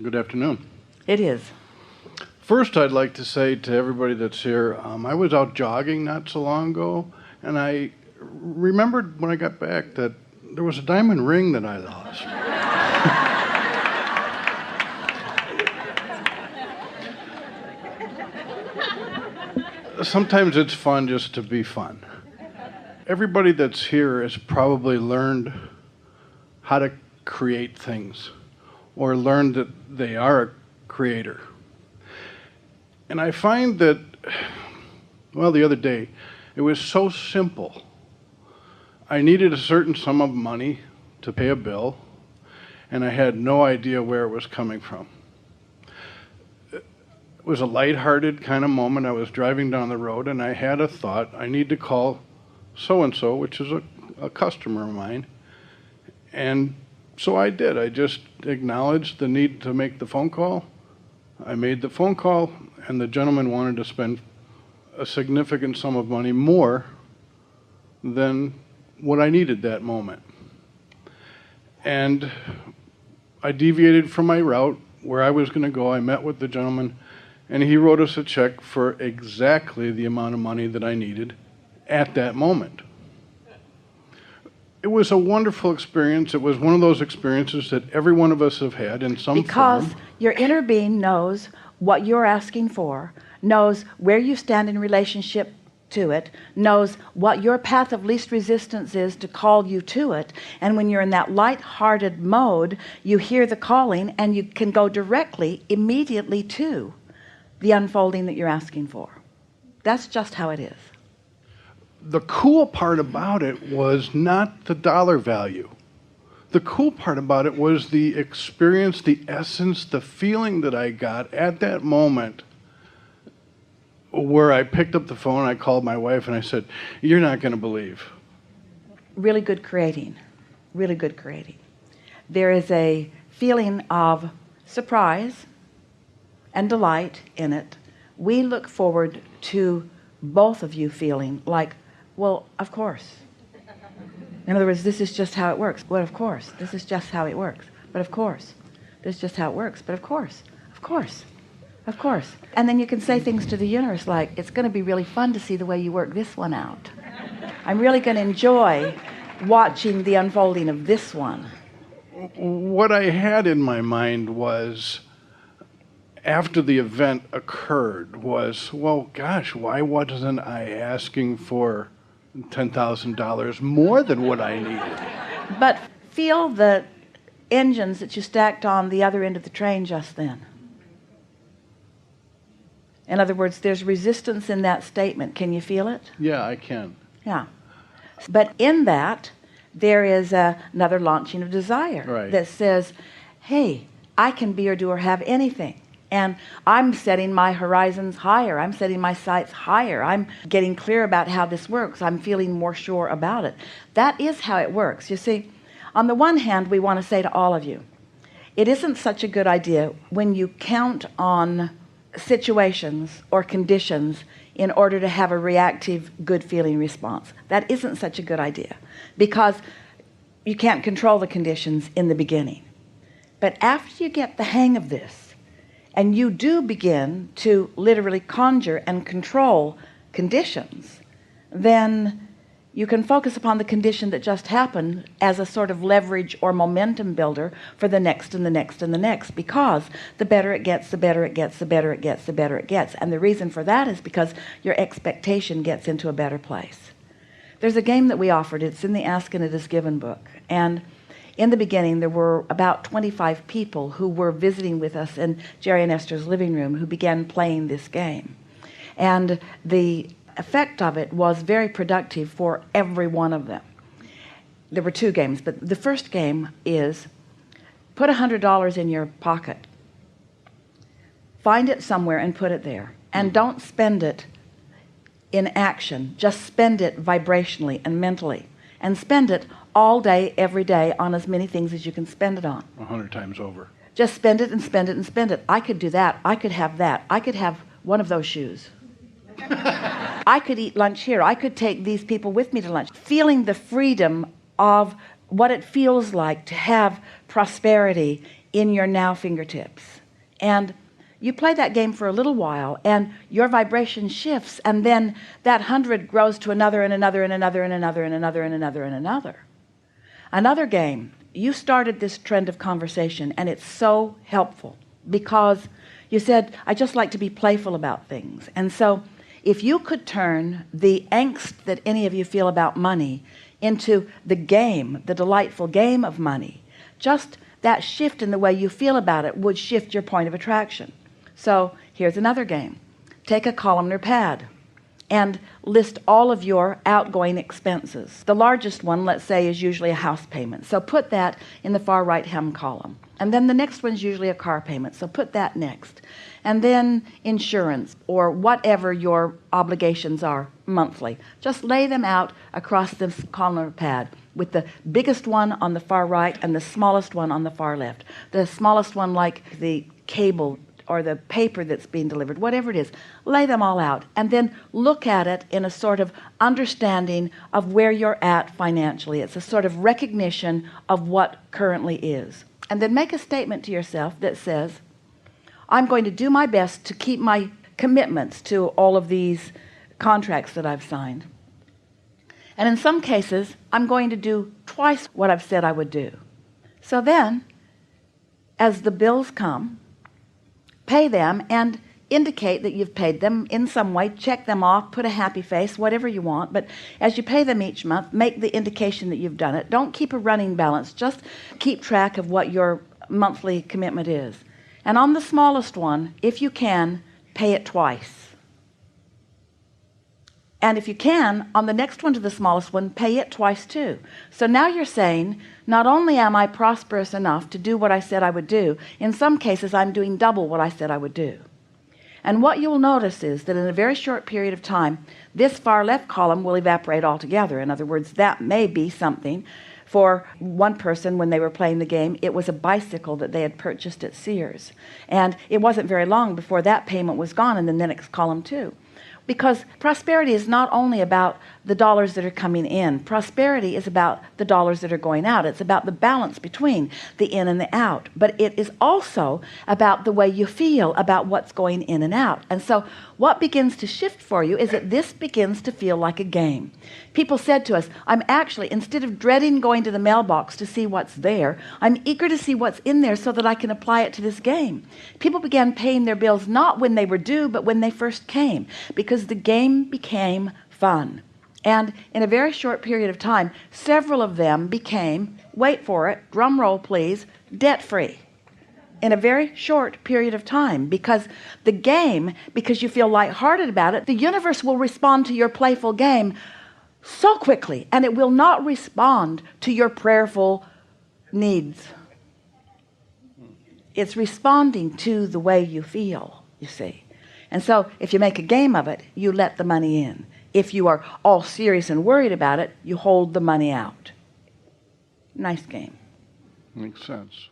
Good afternoon. It is. First, I'd like to say to everybody that's here, I was out jogging not so long ago, and I remembered when I got back that there was a diamond ring that I lost. Sometimes it's fun just to be fun. Everybody that's here has probably learned how to create things or learned that they are a creator. And I find that, well, the other day, it was so simple. I needed a certain sum of money to pay a bill, and I had no idea where it was coming from. It was a lighthearted kind of moment. I was driving down the road, and I had a thought, I need to call so-and-so, which is a customer of mine. And so I did. I just acknowledged the need to make the phone call. I made the phone call, and the gentleman wanted to spend a significant sum of money more than what I needed that moment. And I deviated from my route where I was going to go. I met with the gentleman, and he wrote us a check for exactly the amount of money that I needed at that moment. It was a wonderful experience. It was one of those experiences that every one of us have had in some Because form. your inner being knows what you're asking for, knows where you stand in relationship to it, knows what your path of least resistance is to call you to it. And when you're in that light-hearted mode, you hear the calling and you can go directly, immediately to the unfolding that you're asking for. That's just how it is. The cool part about it was not the dollar value. The cool part about it was the experience, the essence, the feeling that I got at that moment where I picked up the phone, I called my wife and I said, "You're not going to believe." Really good creating. Really good creating. There is a feeling of surprise and delight in it. We look forward to both of you feeling like, well, of course. In other words, this is just how it works. Well, of course. This is just how it works. But of course. This is just how it works. But of course. Of course. Of course. And then you can say things to the universe like, it's going to be really fun to see the way you work this one out. I'm really going to enjoy watching the unfolding of this one. What I had in my mind was, after the event occurred, was, well, gosh, why wasn't I asking for $10,000 more than what I needed? But feel the engines that you stacked on the other end of the train just then. In other words, there's resistance in that statement. Can you feel it? Yeah, I can. Yeah. But in that, there is another launching of desire that says, hey, I can be or do or have anything. And I'm setting my horizons higher. I'm setting my sights higher. I'm getting clear about how this works. I'm feeling more sure about it. That is how it works. You see, on the one hand, we want to say to all of you, it isn't such a good idea when you count on situations or conditions in order to have a reactive, good feeling response. That isn't such a good idea because you can't control the conditions in the beginning. But after you get the hang of this, and you do begin to literally conjure and control conditions, then you can focus upon the condition that just happened as a sort of leverage or momentum builder for the next and the next and the next, because the better it gets, the better it gets, the better it gets, the better it gets. And the reason for that is because your expectation gets into a better place. There's a game that we offered. It's in the Ask and It Is Given book. And in the beginning, there were about 25 people who were visiting with us in Jerry and Esther's living room who began playing this game. And the effect of it was very productive for every one of them. There were two games, but the first game is put $100 in your pocket. Find it somewhere and put it there. And don't spend it in action. Just spend it vibrationally and mentally. And spend it all day, every day, on as many things as you can spend it on. 100 times over. Just spend it and spend it and spend it. I could do that. I could have that. I could have one of those shoes. I could eat lunch here. I could take these people with me to lunch. Feeling the freedom of what it feels like to have prosperity in your now fingertips. And you play that game for a little while, and your vibration shifts, and then that 100 grows to another and another and another and another and another and another and another. Another game. You started this trend of conversation, and it's so helpful because you said, I just like to be playful about things. And so if you could turn the angst that any of you feel about money into the game, the delightful game of money, just that shift in the way you feel about it would shift your point of attraction. So here's another game. Take a columnar pad and list all of your outgoing expenses. The largest one, let's say, is usually a house payment. So put that in the far right-hand column. And then the next one's usually a car payment. So put that next. And then insurance or whatever your obligations are monthly. Just lay them out across this columnar pad with the biggest one on the far right and the smallest one on the far left. The smallest one like the cable or the paper that's being delivered, whatever it is, lay them all out and then look at it in a sort of understanding of where you're at financially. It's a sort of recognition of what currently is. And then make a statement to yourself that says, I'm going to do my best to keep my commitments to all of these contracts that I've signed. And in some cases, I'm going to do twice what I've said I would do. So then, as the bills come, pay them and indicate that you've paid them in some way. Check them off, put a happy face, whatever you want. But as you pay them each month, make the indication that you've done it. Don't keep a running balance. Just keep track of what your monthly commitment is. And on the smallest one, if you can, pay it twice. And if you can, on the next one to the smallest one, pay it twice too. So now you're saying, not only am I prosperous enough to do what I said I would do, in some cases I'm doing double what I said I would do. And what you'll notice is that in a very short period of time, this far left column will evaporate altogether. In other words, that may be something. For one person, when they were playing the game, it was a bicycle that they had purchased at Sears. And it wasn't very long before that payment was gone in the next column too. Because prosperity is not only about the dollars that are coming in. Prosperity is about the dollars that are going out. It's about the balance between the in and the out. But it is also about the way you feel about what's going in and out. And so what begins to shift for you is that this begins to feel like a game. People said to us, I'm actually, instead of dreading going to the mailbox to see what's there, I'm eager to see what's in there so that I can apply it to this game. People began paying their bills not when they were due, but when they first came, because the game became fun. And in a very short period of time, several of them became, wait for it, drum roll please, debt-free. In a very short period of time, because the game, because you feel lighthearted about it, the universe will respond to your playful game so quickly, and it will not respond to your prayerful needs. It's responding to the way you feel, you see. And so if you make a game of it, you let the money in. If you are all serious and worried about it, you hold the money out. Nice game. Makes sense.